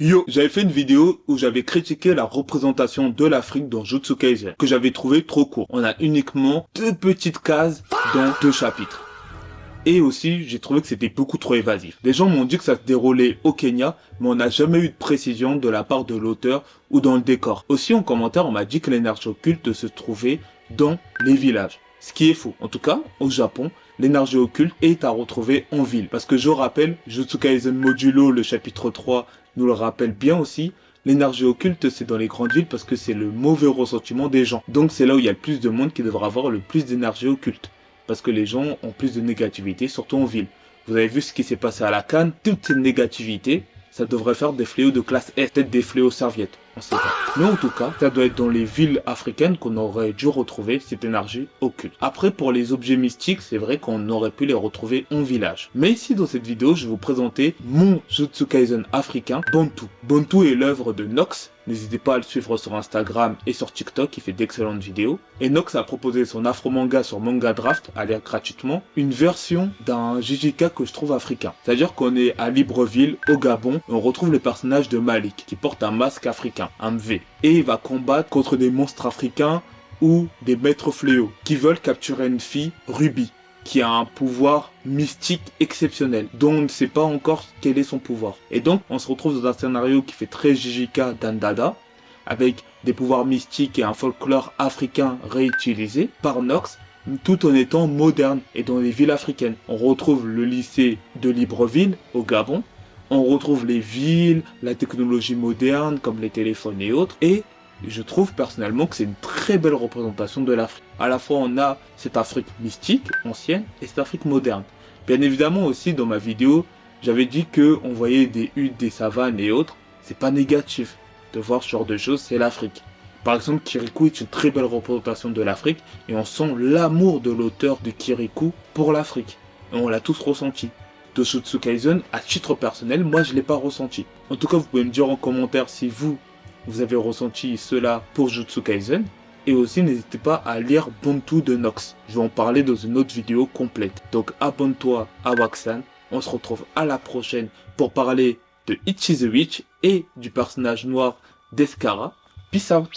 Yo, j'avais fait une vidéo où j'avais critiqué la représentation de l'Afrique dans Jujutsu Kaisen, que j'avais trouvé trop court. On a uniquement deux petites cases dans deux chapitres. Et aussi, j'ai trouvé que c'était beaucoup trop évasif. Des gens m'ont dit que ça se déroulait au Kenya, mais on n'a jamais eu de précision de la part de l'auteur ou dans le décor. Aussi, en commentaire, on m'a dit que l'énergie occulte se trouvait dans les villages. Ce qui est faux. En tout cas, au Japon, l'énergie occulte est à retrouver en ville. Parce que je rappelle, Jujutsu Kaisen Modulo, le chapitre 3, nous le rappelle bien aussi. L'énergie occulte, c'est dans les grandes villes parce que c'est le mauvais ressentiment des gens. Donc c'est là où il y a le plus de monde qui devra avoir le plus d'énergie occulte. Parce que les gens ont plus de négativité, surtout en ville. Vous avez vu ce qui s'est passé à la Cannes, toute cette négativité, ça devrait faire des fléaux de classe S, peut-être des fléaux serviettes, on sait pas. Mais en tout cas, ça doit être dans les villes africaines qu'on aurait dû retrouver cette énergie occulte. Après, pour les objets mystiques, c'est vrai qu'on aurait pu les retrouver en village. Mais ici, dans cette vidéo, je vais vous présenter mon Jujutsu Kaisen africain, Bantu. Bantu est l'œuvre de Nox. N'hésitez pas à le suivre sur Instagram et sur TikTok, il fait d'excellentes vidéos. Et Nox a proposé son afro-manga sur Manga Draft, à lire gratuitement, une version d'un JJK que je trouve africain. C'est-à-dire qu'on est à Libreville, au Gabon, et on retrouve le personnage de Malik, qui porte un masque africain, un MV. Et il va combattre contre des monstres africains ou des maîtres fléaux, qui veulent capturer une fille, Ruby, qui a un pouvoir mystique exceptionnel, dont on ne sait pas encore quel est son pouvoir. Et donc, on se retrouve dans un scénario qui fait très JJK d'Andada, avec des pouvoirs mystiques et un folklore africain réutilisé par Nox, tout en étant moderne et dans les villes africaines. On retrouve le lycée de Libreville, au Gabon, on retrouve les villes, la technologie moderne, comme les téléphones et autres, et je trouve personnellement que c'est une très belle représentation de l'Afrique. À la fois on a cette Afrique mystique, ancienne, et cette Afrique moderne. Bien évidemment aussi dans ma vidéo, j'avais dit que on voyait des huttes, des savanes et autres. C'est pas négatif de voir ce genre de choses, c'est l'Afrique. Par exemple, Kirikou est une très belle représentation de l'Afrique, et on sent l'amour de l'auteur de Kirikou pour l'Afrique. Et on l'a tous ressenti. De Jujutsu Kaisen, à titre personnel, moi je l'ai pas ressenti. En tout cas, vous pouvez me dire en commentaire si vous avez ressenti cela pour Jujutsu Kaisen. Et aussi, n'hésitez pas à lire Bantu de Nox. Je vais en parler dans une autre vidéo complète. Donc abonne-toi à Waxan. On se retrouve à la prochaine pour parler de Ichi the Witch et du personnage noir d'Escara. Peace out.